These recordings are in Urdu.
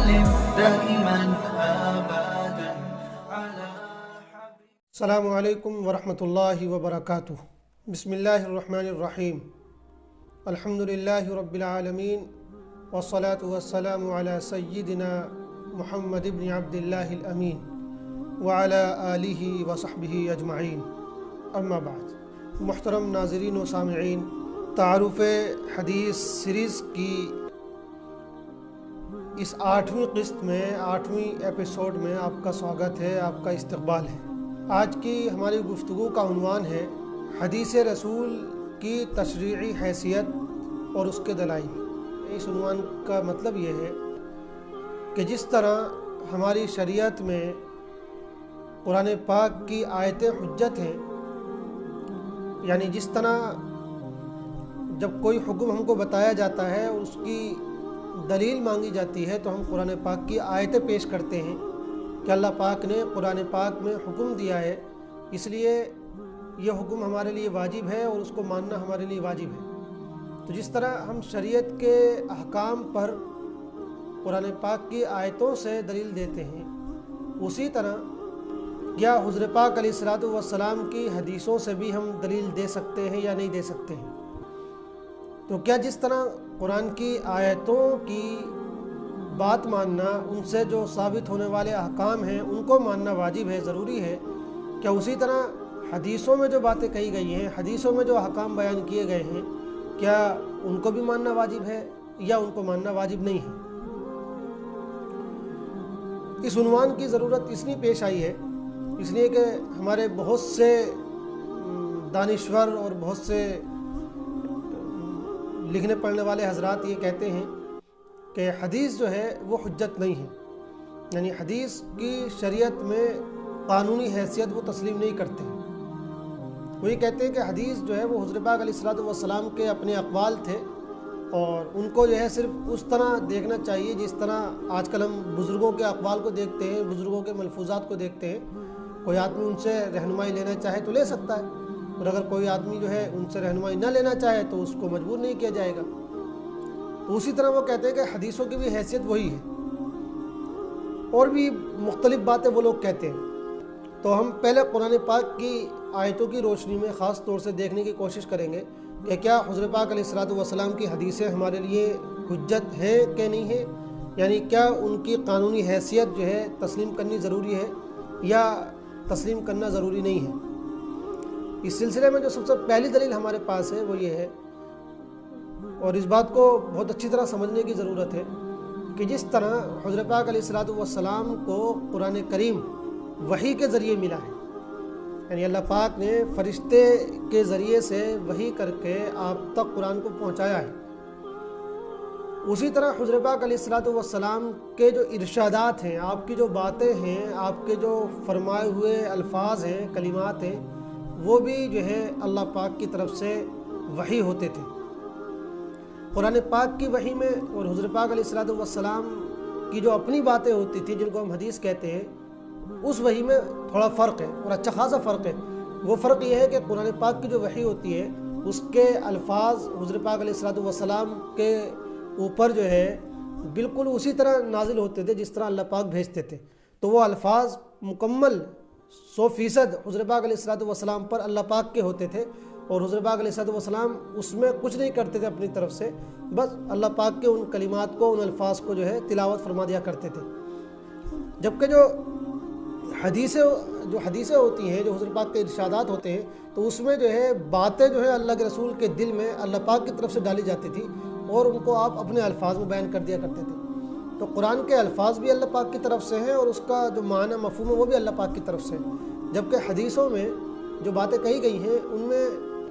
وسلم دائما أبدا على السلام علیکم ورحمۃ اللہ وبرکاتہ۔ بسم اللہ الرحمن الرحیم۔ الحمد للہ رب العالمین والصلاة والسلام علی سیدنا محمد بن عبد اللہ الامین وعلی آلہ وصحبہ اجمعین، اما بعد۔ محترم ناظرین و سامعین، تعارف حدیث سیریز کی اس 8ویں قسط میں 8ویں ایپیسوڈ میں آپ کا سواگت ہے، آپ کا استقبال ہے۔ آج کی ہماری گفتگو کا عنوان ہے حدیث رسول کی تشریعی حیثیت اور اس کے دلائل۔ اس عنوان کا مطلب یہ ہے کہ جس طرح ہماری شریعت میں قرآن پاک کی آیتیں حجت ہیں، یعنی جس طرح جب کوئی حکم ہم کو بتایا جاتا ہے اور اس کی دلیل مانگی جاتی ہے تو ہم قرآن پاک کی آیتیں پیش کرتے ہیں کہ اللہ پاک نے قرآن پاک میں حکم دیا ہے، اس لیے یہ حکم ہمارے لیے واجب ہے اور اس کو ماننا ہمارے لیے واجب ہے۔ تو جس طرح ہم شریعت کے احکام پر قرآن پاک کی آیتوں سے دلیل دیتے ہیں، اسی طرح کیا حضور پاک علیہ الصلوۃ والسلام کی حدیثوں سے بھی ہم دلیل دے سکتے ہیں یا نہیں دے سکتے ہیں؟ تو کیا جس طرح قرآن کی آیتوں کی بات ماننا، ان سے جو ثابت ہونے والے احکام ہیں ان کو ماننا واجب ہے، ضروری ہے، کیا اسی طرح حدیثوں میں جو باتیں کہی گئی ہیں، حدیثوں میں جو احکام بیان کیے گئے ہیں، کیا ان کو بھی ماننا واجب ہے یا ان کو ماننا واجب نہیں ہے؟ اس عنوان کی ضرورت اس لیے پیش آئی ہے، اس لیے کہ ہمارے بہت سے دانشور اور بہت سے لکھنے پڑھنے والے حضرات یہ کہتے ہیں کہ حدیث جو ہے وہ حجت نہیں ہے، یعنی حدیث کی شریعت میں قانونی حیثیت وہ تسلیم نہیں کرتے۔ وہ یہ کہتے ہیں کہ حدیث جو ہے وہ حضور پاک علیہ الصلوۃ والسلام کے اپنے اقوال تھے اور ان کو جو ہے صرف اس طرح دیکھنا چاہیے جس طرح آج کل ہم بزرگوں کے اقوال کو دیکھتے ہیں، بزرگوں کے ملفوظات کو دیکھتے ہیں۔ کوئی آدمی ان سے رہنمائی لینا چاہے تو لے سکتا ہے، اور اگر کوئی آدمی جو ہے ان سے رہنمائی نہ لینا چاہے تو اس کو مجبور نہیں کیا جائے گا۔ تو اسی طرح وہ کہتے ہیں کہ حدیثوں کی بھی حیثیت وہی ہے، اور بھی مختلف باتیں وہ لوگ کہتے ہیں۔ تو ہم پہلے قرآن پاک کی آیتوں کی روشنی میں خاص طور سے دیکھنے کی کوشش کریں گے کہ کیا حضور پاک علیہ الصلوۃ والسلام کی حدیثیں ہمارے لیے حجت ہیں کہ نہیں ہے، یعنی کیا ان کی قانونی حیثیت جو ہے تسلیم کرنی ضروری ہے یا تسلیم کرنا ضروری نہیں ہے۔ اس سلسلے میں جو سب سے پہلی دلیل ہمارے پاس ہے وہ یہ ہے، اور اس بات کو بہت اچھی طرح سمجھنے کی ضرورت ہے کہ جس طرح حضور پاک علیہ الصلوۃ والسلام کو قرآن کریم وحی کے ذریعے ملا ہے، یعنی اللہ پاک نے فرشتے کے ذریعے سے وحی کر کے آپ تک قرآن کو پہنچایا ہے، اسی طرح حضور پاک علیہ الصلوۃ والسلام کے جو ارشادات ہیں، آپ کی جو باتیں ہیں، آپ کے جو فرمائے ہوئے الفاظ ہیں، کلمات ہیں، وہ بھی جو ہے اللہ پاک کی طرف سے وحی ہوتے تھے۔ قرآن پاک کی وحی میں اور حضور پاک علیہ الصلوۃ والسلام کی جو اپنی باتیں ہوتی تھیں جن کو ہم حدیث کہتے ہیں، اس وحی میں تھوڑا فرق ہے اور اچھا خاصا فرق ہے۔ وہ فرق یہ ہے کہ قرآن پاک کی جو وحی ہوتی ہے اس کے الفاظ حضور پاک علیہ الصلوۃ والسلام کے اوپر جو ہے بالکل اسی طرح نازل ہوتے تھے جس طرح اللہ پاک بھیجتے تھے، تو وہ الفاظ مکمل 100% حضور پاک علیہ الصلوۃ والسلام پر اللہ پاک کے ہوتے تھے، اور حضور پاک علیہ الصلوۃ والسلام اس میں کچھ نہیں کرتے تھے اپنی طرف سے، بس اللہ پاک کے ان کلمات کو، ان الفاظ کو جو ہے تلاوت فرما دیا کرتے تھے۔ جبکہ جو حدیثیں ہوتی ہیں، جو حضور پاک کے ارشادات ہوتے ہیں، تو اس میں جو ہے باتیں جو ہے اللہ کے رسول کے دل میں اللہ پاک کی طرف سے ڈالی جاتی تھی اور ان کو آپ اپنے الفاظ میں بیان کر دیا کرتے تھے۔ تو قرآن کے الفاظ بھی اللہ پاک کی طرف سے ہیں اور اس کا جو معنی مفہوم ہے وہ بھی اللہ پاک کی طرف سے ہے، جبکہ حدیثوں میں جو باتیں کہی گئی ہیں ان میں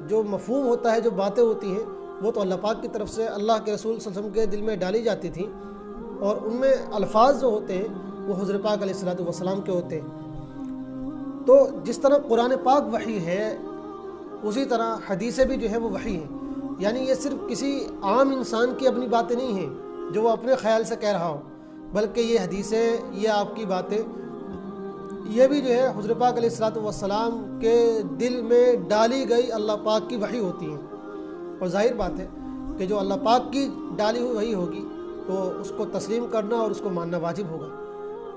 جو مفہوم ہوتا ہے، جو باتیں ہوتی ہیں، وہ تو اللہ پاک کی طرف سے اللہ کے رسول صلی اللہ علیہ وسلم کے دل میں ڈالی جاتی تھیں، اور ان میں الفاظ جو ہوتے ہیں وہ حضور پاک علیہ الصلوۃ والسلام کے ہوتے ہیں۔ تو جس طرح قرآن پاک وحی ہے اسی طرح حدیثیں بھی جو ہیں وہ وحی ہیں، یعنی یہ صرف کسی عام انسان کی اپنی باتیں نہیں ہیں جو وہ اپنے خیال سے کہہ رہا ہو، بلکہ یہ حدیثیں، یہ آپ کی باتیں، یہ بھی جو ہے حضور پاک علیہ الصلوۃ والسلام کے دل میں ڈالی گئی اللہ پاک کی وحی ہوتی ہیں۔ اور ظاہر بات ہے کہ جو اللہ پاک کی ڈالی ہوئی وحی ہوگی تو اس کو تسلیم کرنا اور اس کو ماننا واجب ہوگا۔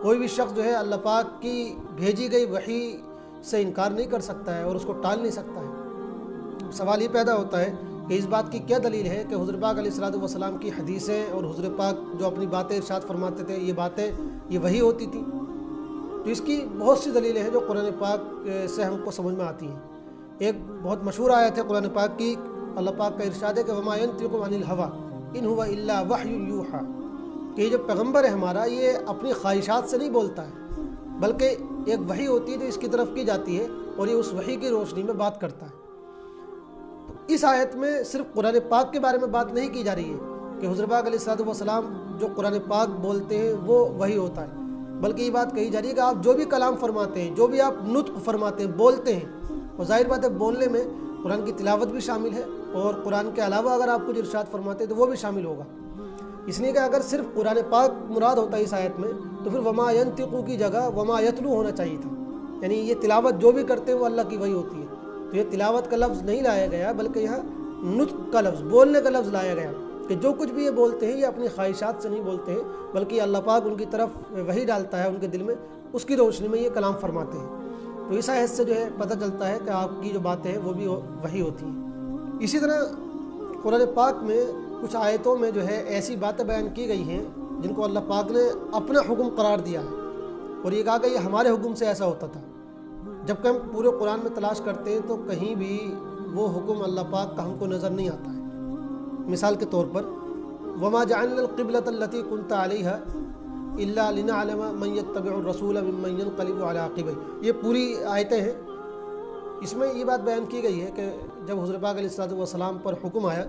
کوئی بھی شخص جو ہے اللہ پاک کی بھیجی گئی وحی سے انکار نہیں کر سکتا ہے اور اس کو ٹال نہیں سکتا ہے۔ سوال یہ پیدا ہوتا ہے کہ اس بات کی کیا دلیل ہے کہ حضور پاک علیہ الصلوۃ والسلام کی حدیثیں اور حضور پاک جو اپنی باتیں ارشاد فرماتے تھے یہ باتیں یہ وحی ہوتی تھی؟ تو اس کی بہت سی دلیلیں ہیں جو قرآن پاک سے ہم کو سمجھ میں آتی ہیں۔ ایک بہت مشہور آیت ہے قرآن پاک کی، اللہ پاک کا ارشاد ہے کہ وما ينطق عن الهوى ان هو الا وحی یوحى، کہ یہ جو پیغمبر ہے ہمارا یہ اپنی خواہشات سے نہیں بولتا ہے بلکہ ایک وحی ہوتی ہے جو اس کی طرف کی جاتی ہے اور یہ اس وحی کی روشنی میں بات کرتا ہے۔ تو اس آیت میں صرف قرآن پاک کے بارے میں بات نہیں کی جا رہی ہے کہ حضور پاک علیہ الصلوۃ والسلام جو قرآن پاک بولتے ہیں وہ وحی ہوتا ہے، بلکہ یہ بات کہی جا رہی ہے کہ آپ جو بھی کلام فرماتے ہیں، جو بھی آپ نطق فرماتے ہیں، بولتے ہیں، اور ظاہر بات ہے بولنے میں قرآن کی تلاوت بھی شامل ہے اور قرآن کے علاوہ اگر آپ کچھ ارشاد فرماتے ہیں تو وہ بھی شامل ہوگا۔ اس لیے کہ اگر صرف قرآن پاک مراد ہوتا ہے اس آیت میں تو پھر وما ینطق کی جگہ وما یتلو ہونا چاہیے تھا، یعنی یہ تلاوت جو بھی کرتے ہیں وہ اللہ کی وحی ہوتی ہے۔ تو یہ تلاوت کا لفظ نہیں لایا گیا بلکہ یہاں نطق کا لفظ، بولنے کا لفظ لایا گیا کہ جو کچھ بھی یہ بولتے ہیں یہ اپنی خواہشات سے نہیں بولتے ہیں بلکہ اللہ پاک ان کی طرف وحی ڈالتا ہے ان کے دل میں، اس کی روشنی میں یہ کلام فرماتے ہیں۔ تو اس آیت سے جو ہے پتہ چلتا ہے کہ آپ کی جو باتیں ہیں وہ بھی وحی ہوتی ہیں۔ اسی طرح قرآن پاک میں کچھ آیتوں میں جو ہے ایسی باتیں بیان کی گئی ہیں جن کو اللہ پاک نے اپنا حکم قرار دیا ہے اور یہ کہا کہ یہ ہمارے حکم سے ایسا ہوتا تھا، جبکہ ہم پورے قرآن میں تلاش کرتے ہیں تو کہیں بھی وہ حکم اللہ پاک کا ہم کو نظر نہیں آتا ہے۔ مثال کے طور پر وما جعلنا القبلة التي كنت عليها الا لنعلم من يتبع الرسول ممن ينقلب على عقبيه، یہ پوری آیتیں ہیں۔ اس میں یہ بات بیان کی گئی ہے کہ جب حضور پاک علیہ الصلوۃ والسلام پر حکم آیا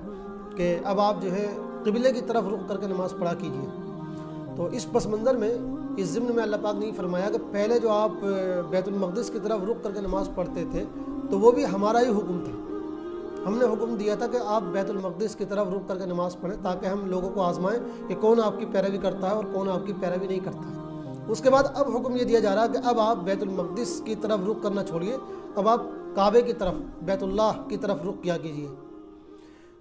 کہ اب آپ جو ہے قبلے کی طرف رخ کر کے نماز پڑھا کیجیے، تو اس پس منظر میں اس ضمن میں اللہ پاک نے فرمایا کہ پہلے جو آپ بیت المقدس کی طرف رخ کر کے نماز پڑھتے تھے تو وہ بھی ہمارا ہی حکم تھا، ہم نے حکم دیا تھا کہ آپ بیت المقدس کی طرف رخ کر کے نماز پڑھیں تاکہ ہم لوگوں کو آزمائیں کہ کون آپ کی پیروی کرتا ہے اور کون آپ کی پیروی نہیں کرتا ہے۔ اس کے بعد اب حکم یہ دیا جا رہا ہے کہ اب آپ بیت المقدس کی طرف رخ کرنا چھوڑیے، اب آپ کعبے کی طرف، بیت اللہ کی طرف رخ کیا کیجیے۔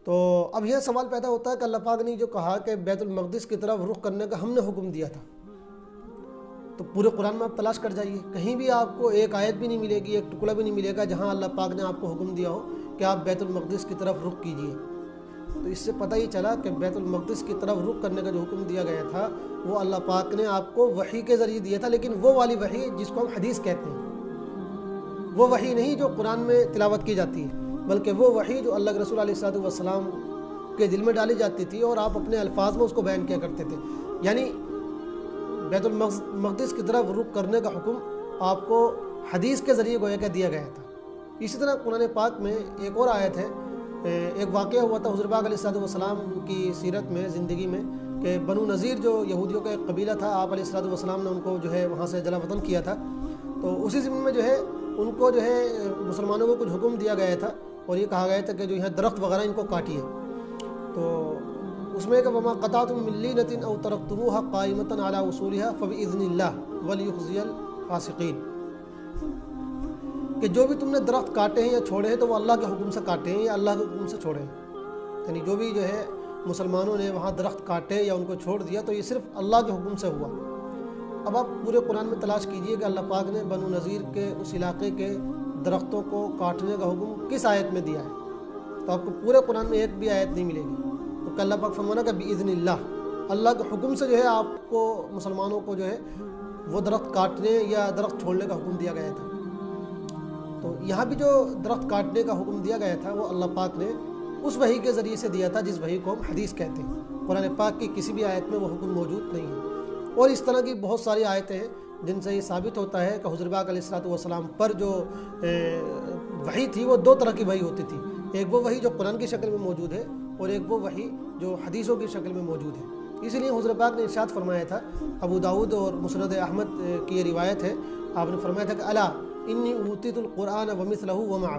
تو اب یہ سوال پیدا ہوتا ہے کہ اللہ پاک نے جو کہا کہ بیت المقدس کی طرف رخ کرنے کا ہم نے حکم دیا تھا، تو پورے قرآن میں آپ تلاش کر جائیے، کہیں بھی آپ کو ایک آیت بھی نہیں ملے گی، ایک ٹکڑا بھی نہیں ملے گا جہاں اللہ پاک نے آپ کو حکم دیا ہو کہ آپ بیت المقدس کی طرف رخ کیجیے۔ تو اس سے پتہ ہی چلا کہ بیت المقدس کی طرف رخ کرنے کا جو حکم دیا گیا تھا وہ اللہ پاک نے آپ کو وحی کے ذریعے دیا تھا، لیکن وہ والی وحی جس کو ہم حدیث کہتے ہیں، وہ وحی نہیں جو قرآن میں تلاوت کی جاتی ہے، بلکہ وہ وحی جو اللہ کے رسول علیہ الصلوۃ والسلام کے دل میں ڈالی جاتی تھی اور آپ اپنے الفاظ میں اس کو بیان کیا کرتے تھے۔ یعنی بیت المقدس کی طرف رخ کرنے کا حکم آپ کو حدیث کے ذریعے گویا کہ دیا گیا تھا۔ اسی طرح قرآن پاک میں ایک اور آیت ہے، ایک واقعہ ہوا تھا حضور پاک علیہ الصلوۃ والسلام کی سیرت میں، زندگی میں، کہ بنو نذیر جو یہودیوں کا ایک قبیلہ تھا، آپ علیہ الصلوۃ والسلام نے ان کو جو ہے وہاں سے جلا وطن کیا تھا، تو اسی ضمن میں جو ہے ان کو جو ہے مسلمانوں کو کچھ حکم دیا گیا تھا اور یہ کہا گیا تھا کہ جو یہاں درخت وغیرہ ان کو کاٹیے، تو اس میں کہ وما قطعتم من لینۃ او ترکتموها قائمۃ علی اصولها فباذن اللہ ولیخزی الفاسقین، کہ جو بھی تم نے درخت کاٹے ہیں یا چھوڑے ہیں تو وہ اللہ کے حکم سے کاٹے ہیں یا اللہ کے حکم سے چھوڑے ہیں، یعنی جو بھی جو ہے مسلمانوں نے وہاں درخت کاٹے یا ان کو چھوڑ دیا تو یہ صرف اللہ کے حکم سے ہوا۔ اب آپ پورے قرآن میں تلاش کیجئے کہ اللہ پاک نے بنو نذیر کے اس علاقے کے درختوں کو کاٹنے کا حکم کس آیت میں دیا ہے، تو آپ کو پورے قرآن میں ایک بھی آیت نہیں ملے گی۔ تو اللہ پاک فرمانا کہ بِإِذْنِ اللہ، اللہ کے حکم سے جو ہے آپ کو مسلمانوں کو جو ہے وہ درخت کاٹنے یا درخت چھوڑنے کا حکم دیا گیا تھا۔ تو یہاں بھی جو درخت کاٹنے کا حکم دیا گیا تھا وہ اللہ پاک نے اس وحی کے ذریعے سے دیا تھا جس وحی کو ہم حدیث کہتے ہیں، قرآن پاک کی کسی بھی آیت میں وہ حکم موجود نہیں ہے۔ اور اس طرح کی بہت ساری آیتیں ہیں جن سے یہ ثابت ہوتا ہے کہ حضور پاک علیہ الصلوۃ والسلام پر جو وحی تھی وہ دو طرح کی وحی ہوتی تھی، ایک وہ وحی جو قرآن کی شکل میں موجود ہے اور ایک وہ وحی جو حدیثوں کی شکل میں موجود ہے۔ اسی لیے حضور پاک نے ارشاد فرمایا تھا، ابو داؤد اور مسند احمد کی یہ روایت ہے، آپ نے فرمایا تھا کہ الا انی اوتیت القرآن ومثلہ ومعہ،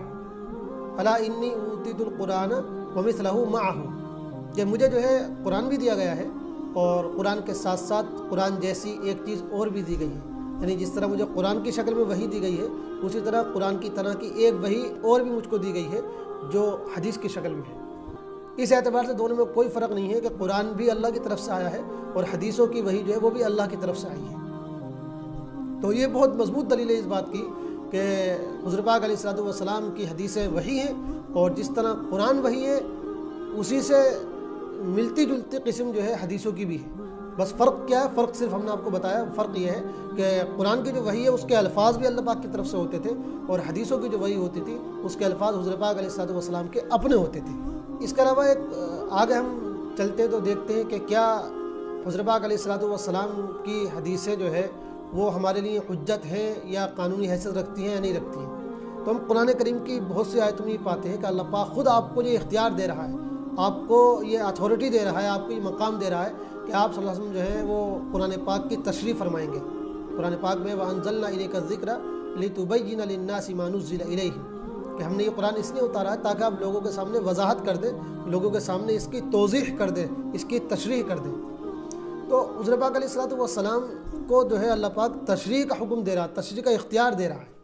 الا انی اوتیت القرآن ومثلہ معہ، کہ مجھے جو ہے قرآن بھی دیا گیا ہے اور قرآن کے ساتھ ساتھ قرآن جیسی ایک چیز اور بھی دی گئی ہے، یعنی جس طرح مجھے قرآن کی شکل میں وحی دی گئی ہے اسی طرح قرآن کی طرح کی ایک وحی اور بھی مجھ کو دی گئی ہے جو حدیث کی شکل میں ہے۔ اس اعتبار سے دونوں میں کوئی فرق نہیں ہے کہ قرآن بھی اللہ کی طرف سے آیا ہے اور حدیثوں کی وحی جو ہے وہ بھی اللہ کی طرف سے آئی ہے۔ تو یہ بہت مضبوط دلیل ہے اس بات کی کہ حضور پاک علیہ الصلوۃ والسلام کی حدیثیں وحی ہیں، اور جس طرح قرآن وحی ہے اسی سے ملتی جلتی قسم جو ہے حدیثوں کی بھی ہے۔ بس فرق کیا ہے؟ فرق صرف ہم نے آپ کو بتایا، فرق یہ ہے کہ قرآن کی جو وحی ہے اس کے الفاظ بھی اللہ پاک کی طرف سے ہوتے تھے، اور حدیثوں کی جو وحی ہوتی تھی اس کے الفاظ حضور پاک علیہ الصلوۃ والسلام کے اپنے ہوتے تھے۔ اس کے علاوہ ایک آگے ہم چلتے ہیں تو دیکھتے ہیں کہ کیا حضور پاک علیہ الصلوۃ والسلام کی حدیثیں جو ہے وہ ہمارے لیے حجت ہیں یا قانونی حیثیت رکھتی ہیں یا نہیں رکھتی ہیں۔ تو ہم قرآن کریم کی بہت سی آیتوں میں یہ پاتے ہیں کہ اللہ پاک خود آپ کو یہ اختیار دے رہا ہے، آپ کو یہ اتھارٹی دے رہا ہے، آپ کو یہ مقام دے رہا ہے کہ آپ صلی اللہ علیہ وسلم جو ہے وہ قرآن پاک کی تشریح فرمائیں گے۔ قرآن پاک میں وَأَنزَلْنَا إِلَيْكَ الذِّكْرَ لِتُبَيِّنَ لِلنَّاسِ مَا نُزِّلَ إِلَيْهِمْ، کہ ہم نے یہ قرآن اس لیے اتارا ہے تاکہ آپ لوگوں کے سامنے وضاحت کر دیں، لوگوں کے سامنے اس کی توضیح کر دیں، اس کی تشریح کر دیں۔ تو حضور پاک علیہ الصلوۃ والسلام کو جو ہے اللہ پاک تشریح کا حکم دے رہا ہے، تشریح کا اختیار دے رہا ہے۔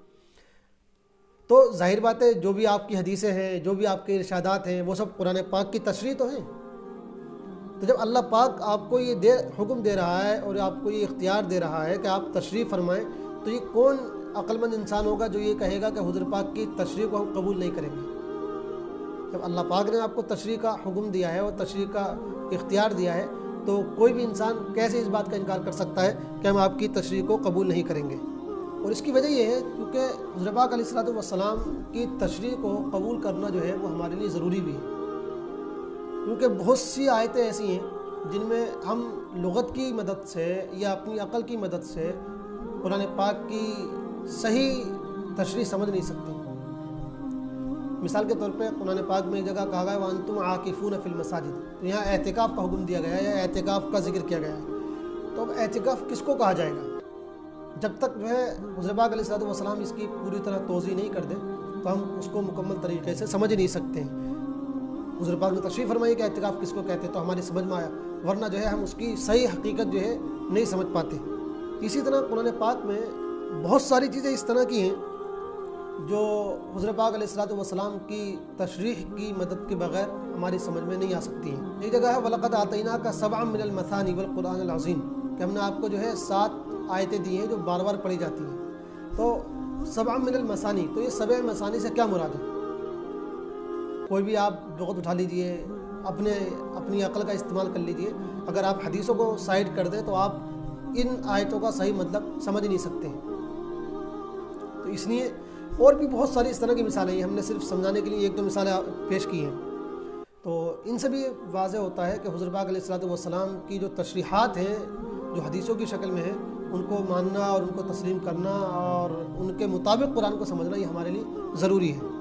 تو ظاہر بات ہے جو بھی آپ کی حدیثیں ہیں، جو بھی آپ کے ارشادات ہیں، وہ سب قرآن پاک کی تشریح تو ہیں۔ تو جب اللہ پاک آپ کو یہ حکم دے رہا ہے اور آپ کو یہ اختیار دے رہا ہے کہ آپ تشریح فرمائیں، تو یہ کون عقل مند انسان ہوگا جو یہ کہے گا کہ حضور پاک کی تشریح کو ہم قبول نہیں کریں گے؟ جب اللہ پاک نے آپ کو تشریح کا حکم دیا ہے اور تشریح کا اختیار دیا ہے، تو کوئی بھی انسان کیسے اس بات کا انکار کر سکتا ہے کہ ہم آپ کی تشریح کو قبول نہیں کریں گے؟ اور اس کی وجہ یہ ہے کیونکہ حضور پاک علیہ الصلوۃ والسلام کی تشریح کو قبول کرنا جو ہے وہ ہمارے لیے ضروری بھی ہے، کیونکہ بہت سی آیتیں ایسی ہیں جن میں ہم لغت کی مدد سے یا اپنی عقل کی مدد سے قرآن پاک کی صحیح تشریح سمجھ نہیں سکتے۔ مثال کے طور پہ قرآن پاک میں ایک جگہ کہا گیا ہے وَأَنْتُمْ عَاكِفُونَ فِي الْمَسَاجِدِ، تو یہاں اعتکاف کا حکم دیا گیا ہے یا اعتکاف کا ذکر کیا گیا ہے۔ تو اب اعتکاف کس کو کہا جائے گا؟ جب تک جو ہے حضور پاک علیہ الصلوۃ والسلام اس کی پوری طرح توضیح نہیں کر دیں تو ہم اس کو مکمل طریقے سے سمجھ نہیں سکتے ہیں۔ حضور پاک نے تشریح فرمائی کہ اعتکاف کس کو کہتے ہیں تو ہماری سمجھ میں آیا، ورنہ جو ہے ہم اس کی صحیح حقیقت جو ہے نہیں سمجھ پاتے۔ اسی طرح قرآن پاک میں بہت ساری چیزیں اس طرح کی ہیں جو حضور پاک علیہ الصلوۃ والسلام کی تشریح کی مدد کے بغیر ہماری سمجھ میں نہیں آ سکتی ہیں۔ ایک جگہ ہے وَلَقَدْ آتَيْنَاكَ سَبْعًا مِنَ الْمَثَانِي وَالْقُرْآنِ الْعَظِيمِ، کہ ہم نے آپ کو جو ہے 7 آیتیں دی ہیں جو بار بار پڑھی جاتی ہیں۔ تو 7 من المثانی، تو یہ 7 مثانی سے کیا مراد ہے؟ کوئی بھی آپ لغت اٹھا لیجئے، اپنی عقل کا استعمال کر لیجئے، اگر آپ حدیثوں کو سائڈ کر دیں تو آپ ان آیتوں کا صحیح مطلب سمجھ نہیں سکتے ہیں۔ تو اس لیے اور بھی بہت ساری اس طرح کی مثالیں ہیں، ہم نے صرف سمجھانے کے لیے 1-2 مثالیں پیش کی ہیں۔ تو ان سے بھی واضح ہوتا ہے کہ حضور پاک علیہ الصلوۃ والسلام کی جو تشریحات ہیں جو حدیثوں کی شکل میں ہیں، ان کو ماننا اور ان کو تسلیم کرنا اور ان کے مطابق قرآن کو سمجھنا یہ ہمارے لیے ضروری ہے۔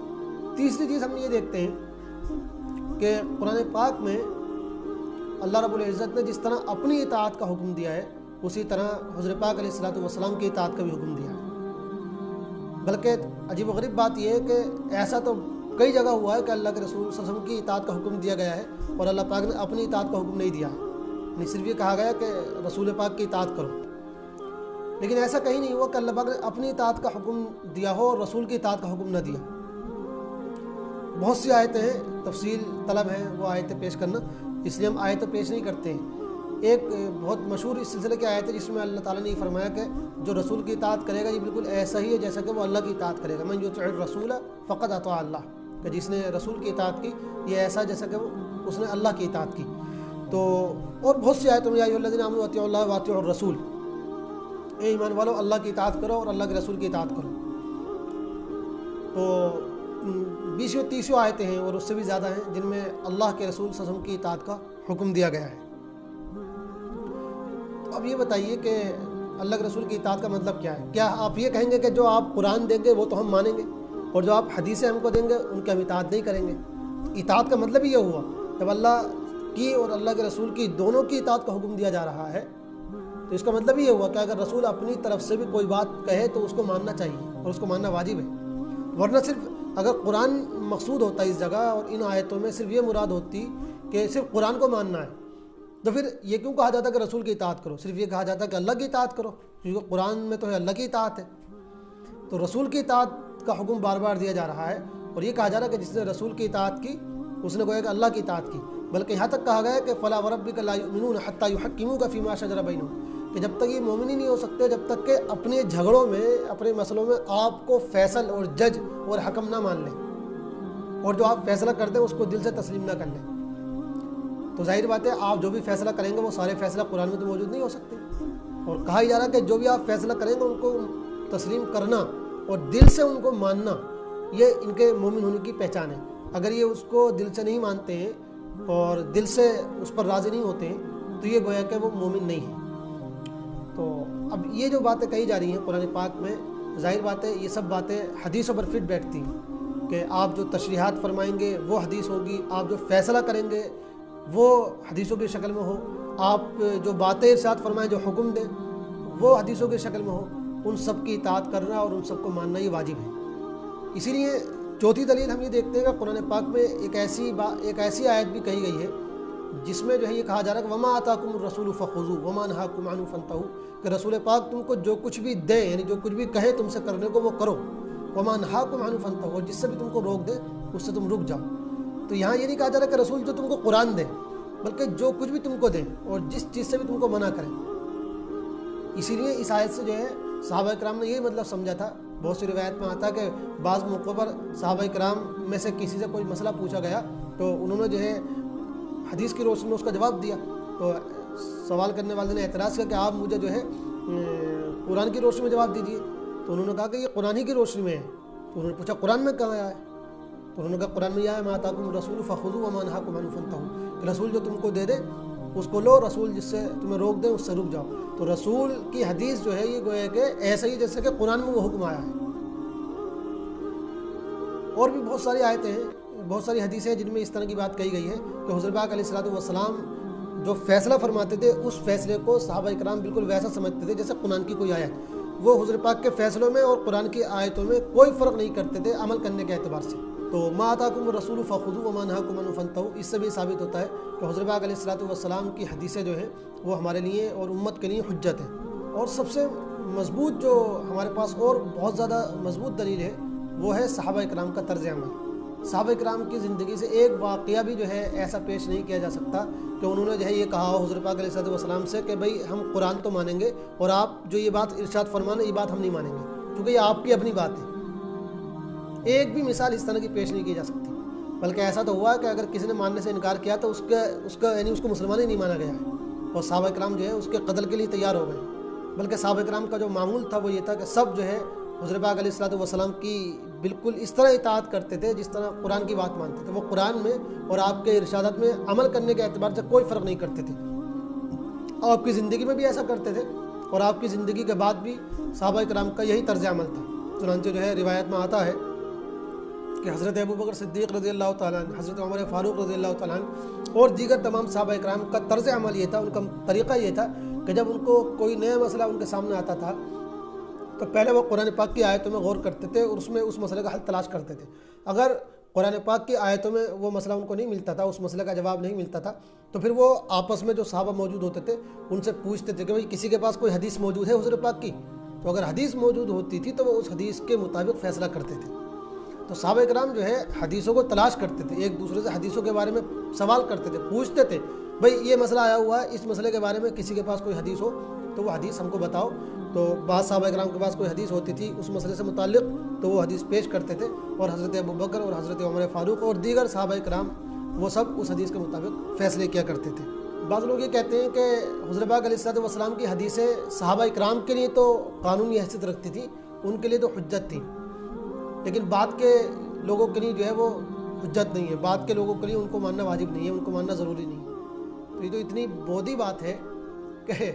تیسری چیز ہم یہ دیکھتے ہیں کہ قرآن پاک میں اللہ رب العزت نے جس طرح اپنی اطاعت کا حکم دیا ہے اسی طرح حضور پاک علیہ الصلوۃ والسلام کی اطاعت کا بھی حکم دیا ہے۔ بلکہ عجیب و غریب بات یہ ہے کہ ایسا تو کئی جگہ ہوا ہے کہ اللہ کے رسول صلی اللہ علیہ وسلم کی اطاعت کا حکم دیا گیا ہے اور اللہ پاک نے اپنی اطاعت کا حکم نہیں دیا ہے، یعنی صرف یہ کہا گیا کہ رسول پاک کی اطاعت کرو، لیکن ایسا کہیں نہیں ہوا کہ اللہ پاک نے اپنی اطاعت کا حکم دیا ہو اور رسول کی اطاعت کا حکم نہ دیا۔ بہت سی آیتیں ہیں، تفصیل طلب ہے وہ آیتیں پیش کرنا، اس لیے ہم آیتیں پیش نہیں کرتے ہیں۔ ایک بہت مشہور اس سلسلے کی آیت ہے جس میں اللہ تعالیٰ نے یہ فرمایا کہ جو رسول کی اطاعت کرے گا یہ بالکل ایسا ہی ہے جیسا کہ وہ اللہ کی اطاعت کرے گا، من یطع الرسول فقد اطاع اللہ، کہ جس نے رسول کی اطاعت کی یہ ایسا جیسا کہ اس نے اللہ کی اطاعت کی۔ تو اور بہت سی آیتوں میں یا ایھا الذین آمنوا اطیعوا اللہ واطیعوا الرسول، اے ایمان والو اللہ کی اطاعت کرو اور اللہ کے رسول کی اطاعت کرو۔ تو 20-30 آیتیں ہیں اور اس سے بھی زیادہ ہیں جن میں اللہ کے رسول صلی اللہ علیہ وسلم کی اطاعت کا حکم دیا گیا ہے۔ تو اب یہ بتائیے کہ اللہ کے رسول کی اطاعت کا مطلب کیا ہے؟ کیا آپ یہ کہیں گے کہ جو آپ قرآن دیں گے وہ تو ہم مانیں گے اور جو آپ حدیثیں ہم کو دیں گے ان کی ہم اطاعت نہیں کریں گے؟ اطاعت کا مطلب یہ ہوا جب اللہ کی اور اللہ کے رسول کی دونوں کی اطاعت کا حکم دیا جا رہا ہے تو اس کا مطلب یہ ہوا کہ اگر رسول اپنی طرف سے بھی کوئی بات کہے تو اس کو ماننا چاہیے اور اس کو ماننا واجب ہے، ورنہ صرف اگر قرآن مقصود ہوتا ہے اس جگہ اور ان آیتوں میں صرف یہ مراد ہوتی کہ صرف قرآن کو ماننا ہے تو پھر یہ کیوں کہا جاتا کہ رسول کی اطاعت کرو؟ صرف یہ کہا جاتا کہ اللہ کی اطاعت کرو، کیونکہ قرآن میں تو ہے اللہ کی اطاعت ہے۔ تو رسول کی اطاعت کا حکم بار بار دیا جا رہا ہے اور یہ کہا جا رہا ہے کہ جس نے رسول کی اطاعت کی اس نے گویا کہ اللہ کی اطاعت کی، بلکہ یہاں تک کہا گیا ہے کہ فلا وربک لا یؤمنون حتی یحکموک فیما شجر بینہم، کہ جب تک یہ مومن ہی نہیں ہو سکتے جب تک کہ اپنے جھگڑوں میں، اپنے مسئلوں میں آپ کو فیصل اور جج اور حکم نہ مان لیں، اور جو آپ فیصلہ کرتے ہیں اس کو دل سے تسلیم نہ کر لیں۔ تو ظاہر بات ہے آپ جو بھی فیصلہ کریں گے وہ سارے فیصلہ قرآن میں تو موجود نہیں ہو سکتے، اور کہا ہی جا رہا ہے کہ جو بھی آپ فیصلہ کریں گے ان کو تسلیم کرنا اور دل سے ان کو ماننا، یہ ان کے مومن ہونے کی پہچان ہے۔ اگر یہ اس کو دل سے نہیں مانتے ہیں اور دل سے اس پر راضی نہیں ہوتے ہیں تو یہ گویا کہ وہ مومن نہیں ہے۔ تو اب یہ جو باتیں کہی جا رہی ہیں قرآن پاک میں، ظاہر بات ہے یہ سب باتیں حدیثوں پر فٹ بیٹھتی ہیں کہ آپ جو تشریحات فرمائیں گے وہ حدیث ہوگی، آپ جو فیصلہ کریں گے وہ حدیثوں کی شکل میں ہو، آپ جو باتیں ارشاد فرمائیں، جو حکم دیں وہ حدیثوں کی شکل میں ہو، ان سب کی اطاعت کرنا اور ان سب کو ماننا یہ واجب ہے۔ اسی لیے چوتھی دلیل ہم یہ دیکھتے ہیں کہ قرآن پاک میں ایک ایسی آیت بھی کہی گئی ہے جس میں جو ہے یہ کہا جا رہا ہے کہ وما آتاکم الرسول فخذوہ وما نہاکم عنہ فانتہوا، کہ رسول پاک تم کو جو کچھ بھی دے، یعنی جو کچھ بھی کہے تم سے کرنے کو وہ کرو، وما نہاکم عنہ فانتہوا، اور جس سے بھی تم کو روک دے اس سے تم رک جاؤ۔ تو یہاں یہ نہیں کہا جا رہا کہ رسول جو تم کو قرآن دے، بلکہ جو کچھ بھی تم کو دے اور جس چیز سے بھی تم کو منع کرے۔ اسی لیے اس آیت سے جو ہے صحابہ کرام نے یہی مطلب سمجھا تھا۔ بہت سی روایت میں آتا ہے کہ بعض موقعوں پر صحابہ کرام میں سے کسی سے کوئی مسئلہ پوچھا گیا تو انہوں نے جو ہے حدیث کی روشنی میں اس کا جواب دیا، تو سوال کرنے والے نے اعتراض کیا کہ آپ مجھے جو ہے قرآن کی روشنی میں جواب دیجیے، تو انہوں نے کہا کہ یہ قرآن ہی کی روشنی میں ہے۔ تو انہوں نے پوچھا قرآن میں کہاں ہے؟ تو انہوں نے کہا قرآن میں یہ ہے ما آتاکم الرسول فخذوہ وما نہاکم عنہ فانتہوا، کہ رسول جو تم کو دے دے اس کو لو، رسول جس سے تمہیں روک دے اس سے رک جاؤ۔ تو رسول کی حدیث جو ہے یہ گویا کہ ایسا ہی جیسے کہ قرآن میں وہ حکم آیا ہے۔ اور بھی بہت ساری آیتیں ہیں، بہت ساری حدیثیں ہیں جن میں اس طرح کی بات کہی گئی ہے کہ حضرت پاک علیہ الصلوۃ والسلام جو فیصلہ فرماتے تھے اس فیصلے کو صحابہ کرام بالکل ویسا سمجھتے تھے جیسے قرآن کی کوئی آیت۔ وہ حضرت پاک کے فیصلوں میں اور قرآن کی آیتوں میں کوئی فرق نہیں کرتے تھے عمل کرنے کے اعتبار سے۔ تو ما آتاکم الرسول فخذوہ وما نہاکم عنہ فانتہوا، اس سے بھی ثابت ہوتا ہے کہ حضرت پاک علیہ الصلوۃ والسلام کی حدیثیں جو ہیں وہ ہمارے لیے اور امت کے لیے حجت ہیں۔ اور سب سے مضبوط جو ہمارے پاس اور بہت زیادہ مضبوط دلیل ہے وہ ہے صحابہ کرام کا طرز عمل۔ صحابہ کرام کی زندگی سے ایک واقعہ بھی جو ہے ایسا پیش نہیں کیا جا سکتا کہ انہوں نے جو ہے یہ کہا ہو حضرت پاک علیہ الصلوۃ والسلام سے کہ بھئی ہم قرآن تو مانیں گے اور آپ جو یہ بات ارشاد فرمانا یہ بات ہم نہیں مانیں گے، کیونکہ یہ آپ کی اپنی بات ہے۔ ایک بھی مثال اس طرح کی پیش نہیں کی جا سکتی، بلکہ ایسا تو ہوا کہ اگر کسی نے ماننے سے انکار کیا تو اس کا یعنی اس کو مسلمان ہی نہیں مانا گیا ہے، اور صحابہ کرام جو ہے اس کے قتل کے لیے تیار ہو گئے۔ بلکہ صحابہ کرام کا جو معمول تھا وہ یہ تھا کہ سب جو ہے حضرت پاک علیہ الصلوۃ والسلام کی بالکل اس طرح اطاعت کرتے تھے جس طرح قرآن کی بات مانتے تھے۔ وہ قرآن میں اور آپ کے ارشادات میں عمل کرنے کے اعتبار سے کوئی فرق نہیں کرتے تھے۔ آپ کی زندگی میں بھی ایسا کرتے تھے اور آپ کی زندگی کے بعد بھی صحابہ کرام کا یہی طرز عمل تھا۔ چنانچہ جو ہے روایت میں آتا ہے کہ حضرت ابوبکر صدیق رضی اللہ تعالیٰ عنہ، حضرت عمر فاروق رضی اللہ تعالیٰ عنہ اور دیگر تمام صحابہ کرام کا طرز عمل یہ تھا، ان کا طریقہ یہ تھا کہ جب ان کو کوئی نیا مسئلہ ان کے سامنے آتا تھا تو پہلے وہ قرآن پاک کی آیتوں میں غور کرتے تھے اور اس میں اس مسئلے کا حل تلاش کرتے تھے۔ اگر قرآن پاک کی آیتوں میں وہ مسئلہ ان کو نہیں ملتا تھا، اس مسئلے کا جواب نہیں ملتا تھا، تو پھر وہ آپس میں جو صحابہ موجود ہوتے تھے ان سے پوچھتے تھے کہ بھئی کسی کے پاس کوئی حدیث موجود ہے حضرت پاک کی؟ تو اگر حدیث موجود ہوتی تھی تو وہ اس حدیث کے مطابق فیصلہ کرتے تھے۔ تو صحابہ کرام جو ہے حدیثوں کو تلاش کرتے تھے، ایک دوسرے سے حدیثوں کے بارے میں سوال کرتے تھے، پوچھتے تھے بھئی یہ مسئلہ آیا ہوا ہے، اس مسئلے کے بارے میں کسی کے پاس کوئی حدیث ہو تو وہ حدیث ہم کو بتاؤ۔ تو بعض صحابہ کرام کے پاس کوئی حدیث ہوتی تھی اس مسئلے سے متعلق تو وہ حدیث پیش کرتے تھے، اور حضرت ابوبکر اور حضرت عمر فاروق اور دیگر صحابہ کرام وہ سب اس حدیث کے مطابق فیصلے کیا کرتے تھے۔ بعض لوگ یہ کہتے ہیں کہ حضرت پاک علیہ الصلوۃ والسلام کی حدیثیں صحابہ کرام کے لیے تو قانونی حیثیت رکھتی تھی، ان کے لیے تو حجت تھی، لیکن بعد کے لوگوں کے لیے جو ہے وہ حجت نہیں ہے، بعد کے لوگوں کے لیے ان کو ماننا واجب نہیں ہے، ان کو ماننا ضروری نہیں ہے۔ تو یہ تو اتنی بودھی بات ہے کہ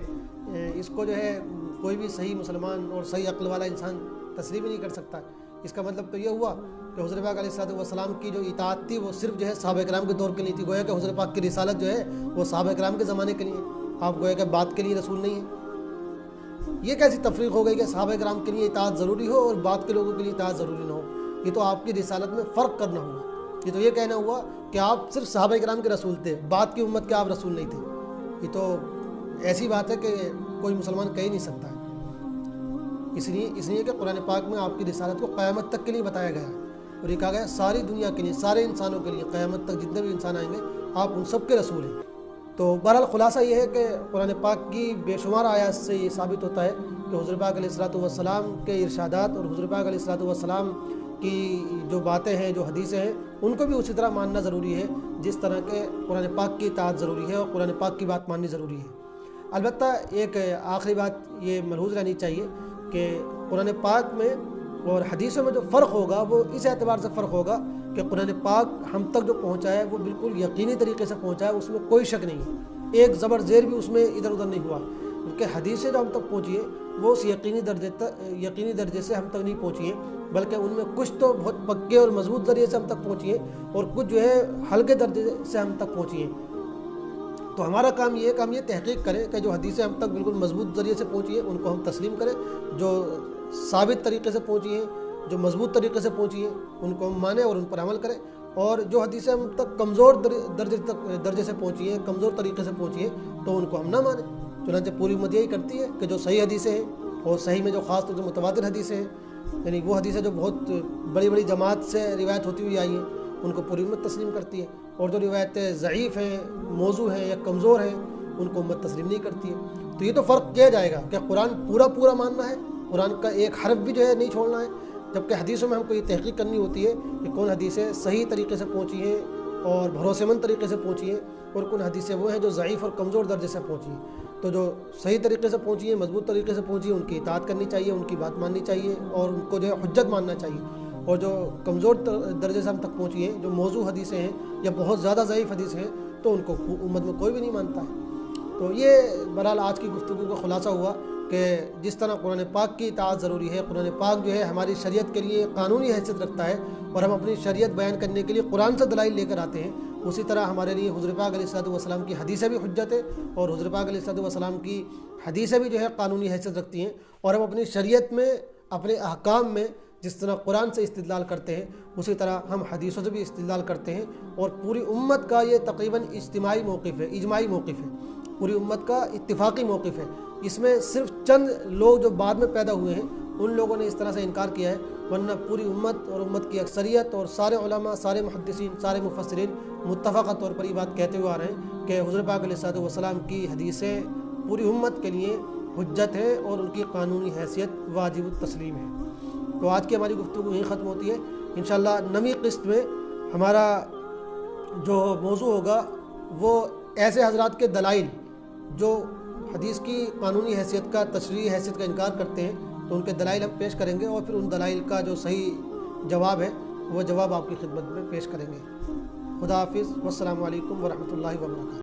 اس کو جو ہے کوئی بھی صحیح مسلمان اور صحیح عقل والا انسان تسلیم ہی نہیں کر سکتا۔ اس کا مطلب تو یہ ہوا کہ حضرت پاک علیہ الصلوۃ والسلام کی جو اطاعت تھی وہ صرف جو ہے صحابہ کرام کے دور کے لیے تھی، گویا کہ حضرت پاک کی رسالت جو ہے وہ صحابہ کرام کے زمانے کے لیے، آپ گویا کہ بعد کے لیے رسول نہیں ہے۔ یہ کیسی تفریق ہو گئی کہ صحابہ کرام کے لیے اطاعت ضروری ہو اور بعد کے لوگوں کے لیے اطاعت ضروری نہ ہو؟ یہ تو آپ کی رسالت میں فرق کرنا ہوا، یہ تو یہ کہنا ہوا کہ آپ صرف صحابہ کرام کے رسول تھے، بعد کی امت کے آپ رسول نہیں تھے۔ یہ تو ایسی بات ہے کہ کوئی مسلمان کہہ نہیں سکتا ہے، اس لیے کہ قرآن پاک میں آپ کی رسالت کو قیامت تک کے لیے بتایا گیا ہے اور یہ کہا گیا ساری دنیا کے لیے، سارے انسانوں کے لیے، قیامت تک جتنے بھی انسان آئیں گے آپ ان سب کے رسول ہیں۔ تو بہرحال خلاصہ یہ ہے کہ قرآن پاک کی بے شمار آیات سے یہ ثابت ہوتا ہے کہ حضور پاک علیہ الصلوۃ والسلام کے ارشادات اور حضور پاک علیہ الصلوۃ والسلام کی جو باتیں ہیں، جو حدیثیں ہیں، ان کو بھی اسی طرح ماننا ضروری ہے جس طرح کہ قرآن پاک کی اطاعت ضروری ہے اور قرآن پاک کی بات ماننی ضروری ہے۔ البتہ ایک آخری بات یہ ملحوظ رہنی چاہیے کہ قرآن پاک میں اور حدیثوں میں جو فرق ہوگا وہ اس اعتبار سے فرق ہوگا کہ قرآن پاک ہم تک جو پہنچا ہے وہ بالکل یقینی طریقے سے پہنچا ہے، اس میں کوئی شک نہیں ہے، ایک زبر زیر بھی اس میں ادھر ادھر نہیں ہوا، کیونکہ حدیثیں جو ہم تک پہنچی ہیں وہ اس یقینی درجے سے ہم تک نہیں پہنچی ہیں، بلکہ ان میں کچھ تو بہت پکے اور مضبوط ذریعے سے ہم تک پہنچی ہیں اور کچھ جو ہے ہلکے درجے سے ہم تک پہنچی ہیں۔ تو ہمارا کام یہ ہے کہ ہم یہ تحقیق کریں کہ جو حدیثیں ہم تک بالکل مضبوط ذریعے سے پہنچی ہیں ان کو ہم تسلیم کریں، جو ثابت طریقے سے پہنچی ہیں، جو مضبوط طریقے سے پہنچی ہیں ان کو ہم مانیں اور ان پر عمل کریں، اور جو حدیثیں ہم تک کمزور درجے سے پہنچی ہیں، کمزور طریقے سے پہنچی ہیں تو ان کو ہم نہ مانیں۔ چنانچہ پوری امت یہی کرتی ہے کہ جو صحیح حدیثیں ہیں اور صحیح میں جو خاص طور سے متواتر حدیثیں ہیں، یعنی وہ حدیثیں جو بہت بڑی بڑی جماعت سے روایت ہوتی ہوئی آئی ہیں ان کو پوری امت تسلیم کرتی ہے، اور جو روایتیں ضعیف ہیں، موضوع ہیں یا کمزور ہیں ان کو امت تسلیم نہیں کرتی ہے۔ تو یہ تو فرق کیا جائے گا کہ قرآن پورا ماننا ہے، قرآن کا ایک حرف بھی جو ہے نہیں چھوڑنا ہے، جبکہ حدیثوں میں ہم کو یہ تحقیق کرنی ہوتی ہے کہ کون حدیثیں صحیح طریقے سے پہنچی ہیں اور بھروسے مند طریقے سے پہنچی ہیں، اور کون حدیثیں وہ ہیں جو ضعیف اور کمزور درجے سے پہنچی ہیں۔ تو جو صحیح طریقے سے پہنچی ہیں، مضبوط طریقے سے پہنچی ہیں، ان کی اطاعت کرنی چاہیے، ان کی بات ماننی چاہیے اور ان کو جو ہے حجت ماننا چاہیے، اور جو کمزور درجے سے ہم تک پہنچی ہیں، جو موضوع حدیثیں ہیں یا بہت زیادہ ضعیف حدیثیں ہیں، تو ان کو امت میں کوئی بھی نہیں مانتا ہے۔ تو یہ بہرحال آج کی گفتگو کا خلاصہ ہوا کہ جس طرح قرآن پاک کی اطاعت ضروری ہے، قرآن پاک جو ہے ہماری شریعت کے لیے قانونی حیثیت رکھتا ہے اور ہم اپنی شریعت بیان کرنے کے لیے قرآن سے دلائل لے کر آتے ہیں، اسی طرح ہمارے لیے حضور پاک علیہ الصلوۃ والسلام کی حدیثیں بھی حجت ہے، اور حضور پاک علیہ الصلوۃ والسلام کی حدیثیں بھی جو ہے قانونی حیثیت رکھتی ہیں، اور ہم اپنی شریعت میں، اپنے احکام میں جس طرح قرآن سے استدلال کرتے ہیں اسی طرح ہم حدیثوں سے بھی استدلال کرتے ہیں، اور پوری امت کا یہ تقریباً اجتماعی موقف ہے، اجماعی موقف ہے، پوری امت کا اتفاقی موقف ہے۔ اس میں صرف چند لوگ جو بعد میں پیدا ہوئے ہیں ان لوگوں نے اس طرح سے انکار کیا ہے، ورنہ پوری امت اور امت کی اکثریت اور سارے علماء، سارے محدثین، سارے مفسرین متفقہ طور پر یہ بات کہتے ہوئے آ رہے ہیں کہ حضور پاک علیہ الصلوۃ والسلام کی حدیثیں پوری امت کے لیے حجت ہے اور ان کی قانونی حیثیت واجب التسلیم ہے۔ تو آج کی ہماری گفتگو یہیں ختم ہوتی ہے۔ انشاءاللہ نویں قسط میں ہمارا جو موضوع ہوگا وہ ایسے حضرات کے دلائل جو حدیث کی قانونی حیثیت کا، تشریعی حیثیت کا انکار کرتے ہیں، تو ان کے دلائل ہم پیش کریں گے اور پھر ان دلائل کا جو صحیح جواب ہے وہ جواب آپ کی خدمت میں پیش کریں گے۔ خدا حافظ، والسلام علیکم ورحمۃ اللہ وبرکاتہ۔